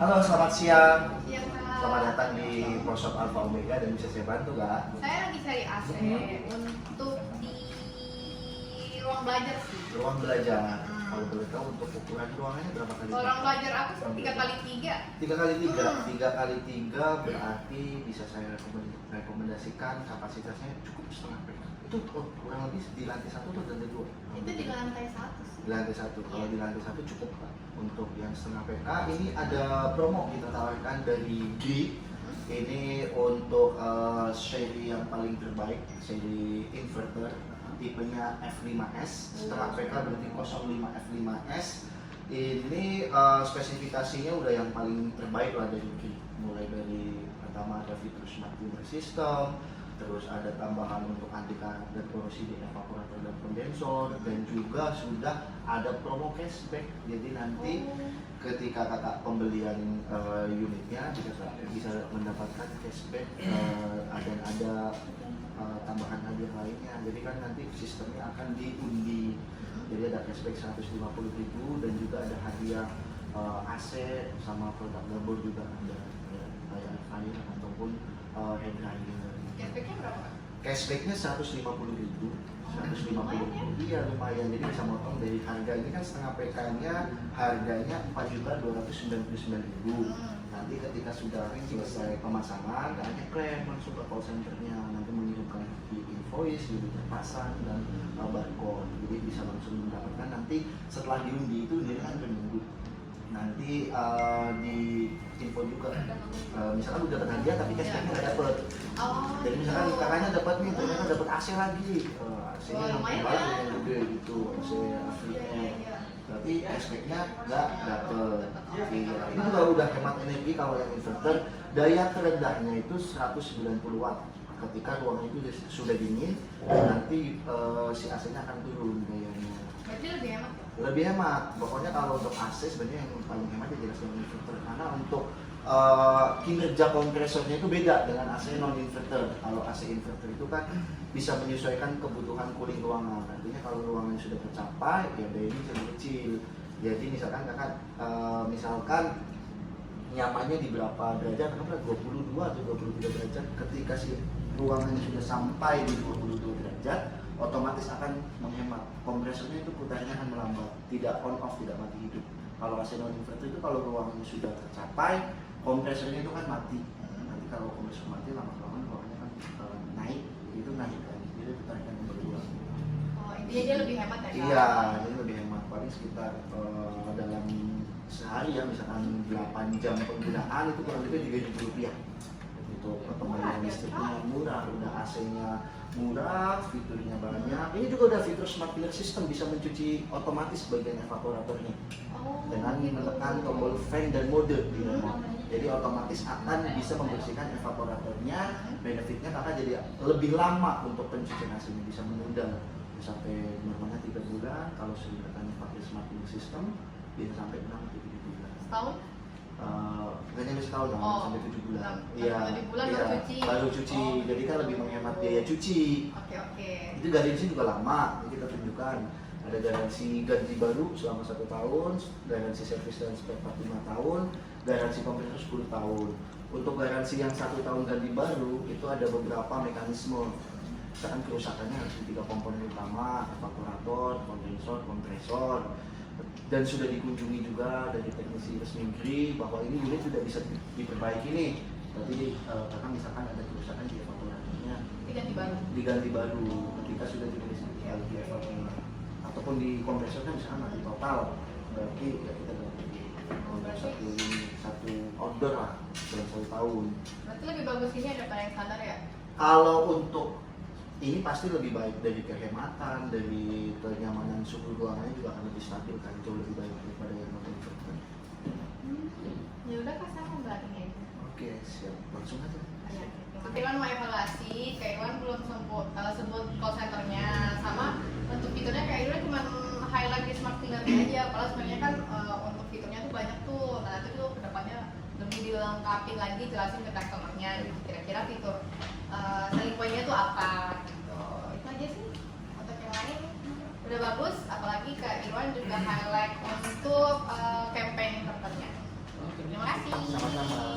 Halo, selamat siang. Iya, Kak. Selamat datang di ProShop Alpha Omega dan bisa saya bantu nggak? Saya lagi cari AC untuk di ruang belajar sih. Ruang belajar. Kalau boleh tahu untuk ukuran ruangannya berapa kali? Kalau ruang belajar aku sih 3x3. 3x3. 3x3 berarti bisa saya rekomendasikan kapasitasnya cukup setengah PK. Itu kurang lebih di lantai 1 atau lantai 2? Itu di lantai 1 sih. Di lantai 1. Kalau di lantai 1 cukup Pak. Untuk yang setengah PK ini ada promo kita tawarkan dari D. Ini untuk seri yang paling terbaik, seri inverter tipenya F5S, setengah PK berarti 05 F5S. Ini spesifikasinya udah yang paling terbaik lah dari D. Mulai dari pertama ada fitur smart cooler system, terus ada tambahan untuk anti karat dan korosi di evaporator dan kondensor, dan juga sudah ada promo cashback. Jadi nanti ketika kakak pembelian unitnya bisa mendapatkan cashback dan ada tambahan hadiah lainnya. Jadi kan nanti sistemnya akan diundi. Jadi ada cashback 150.000 dan juga ada hadiah AC sama produk dapur juga ada, kayak air fryer ataupun hair dryer. Cashbacknya berapa? Cashbacknya 150.000. 150.000. Iya lumayan, jadi bisa motong dari harga ini kan setengah PK-nya harganya 4.299.000. Nanti ketika sudah selesai pemasangan, kakaknya klaim langsung ke call center-nya, nanti mengirimkan di invoice, di pasang dan barcode, jadi bisa langsung mendapatkan. Nanti setelah diundi itu dia kan berminggu. Nanti di info juga, misalkan udah dapat hadiah tapi cashbacknya nggak dapet. Jadi misalkan kakaknya dapat nih, ternyata dapat AC lagi, AC-nya yang terbaik yang gede gitu, AC aslinya. Berarti cashbacknya nggak dapet. Iya, ini juga udah hemat energi. Kalau yang inverter daya terendahnya itu 190 watt. Ketika ruangan itu sudah dingin, nanti si AC-nya akan turun dayanya. Berarti lebih hemat ya? Lebih hemat. Pokoknya kalau untuk AC sebenarnya yang paling hemat ya jelas yang inverter, karena untuk kinerja kompresornya itu beda dengan AC non inverter. Kalau AC inverter itu kan bisa menyesuaikan kebutuhan cooling ruangan. Artinya kalau ruangan sudah tercapai ya dayanya jadi kecil. Jadi misalkan kakak misalkan nyamannya di berapa derajat, katakanlah 22 atau 23 derajat, ketika si ruangannya sudah sampai di 22 derajat, otomatis akan menghemat. Kompresornya itu putarnya akan melambat, tidak on off, tidak mati hidup. Kalau AC non inverter itu kalau ruangannya sudah tercapai, kompresornya itu kan mati. Nanti kalau kompresor mati, lama-lama ruangannya kan naik, itu naik lagi, jadi putarkan yang berdua. Oh, intinya dia lebih hemat ya? Iya, ini lebih hemat. Paling sekitar dalam sehari ya, misalkan 8 jam penggunaan itu kurang lebih Rp3.000. Untuk pembelian listriknya murah, udah AC-nya murah, fiturnya banyak. Ini juga udah fitur smart cooler system, bisa mencuci otomatis bagian evaporatornya dengan menekan tombol fan dan mode di remote. Jadi otomatis akan bisa membersihkan evaporatornya. Benefitnya kakak jadi lebih lama untuk pencucian AC-nya, bisa menunda sampai normalnya 3 bulan. Kalau sudah pakai smart cooler system bisa sampai 6 atau 7 bulan. Setahun? Nggak nyampe setahun lah, sampai 7 bulan. Iya, 7 bulan baru cuci. Baru cuci. Jadi kan lebih menghemat biaya cuci. Oke. Itu garansi juga lama, jadi kita tunjukkan. Ada garansi ganti baru selama 1 tahun, garansi servis dan spare part 5 tahun, garansi kompresor 10 tahun. Untuk garansi yang 1 tahun ganti baru, itu ada beberapa mekanisme. Misalkan kerusakannya harus di 3 komponen utama, evaporator, kondensor, kompresor. Dan sudah dikunjungi juga dari teknisi resmi GRI bahwa ini unit sudah bisa diperbaiki nih. Berarti karena misalkan ada kerusakan di evaporatornya, diganti baru. Ketika sudah ditulis di evaporator ataupun di kompresor kan misalkan mati total, berarti ya kita ganti satu order lah dalam 1 tahun. Berarti lebih bagus ini daripada yang standar ya? Kalau untuk ini pasti lebih baik, dari kehematan, dari kenyamanan suhu ruangannya juga akan lebih stabil kan, jauh lebih baik daripada yang non inverter. Ya udah Kak, saya mau belinya itu. Oke, siap, langsung aja. Untuk Iwan mau evaluasi, Kak Iwan belum sebut call centernya, sama untuk fiturnya Kak Iwan cuma highlight di smart cooler-nya aja. Kalau sebenarnya kan untuk fiturnya tuh banyak tuh, nah itu tuh kedepannya lebih dilengkapi lagi, jelasin ke customer-nya gitu. Kira-kira fitur selling point-nya tuh apa gitu. Itu aja sih. Untuk yang lain udah bagus, apalagi Kak Irwan juga highlight untuk campaign inverternya. Terima kasih. Sama-sama.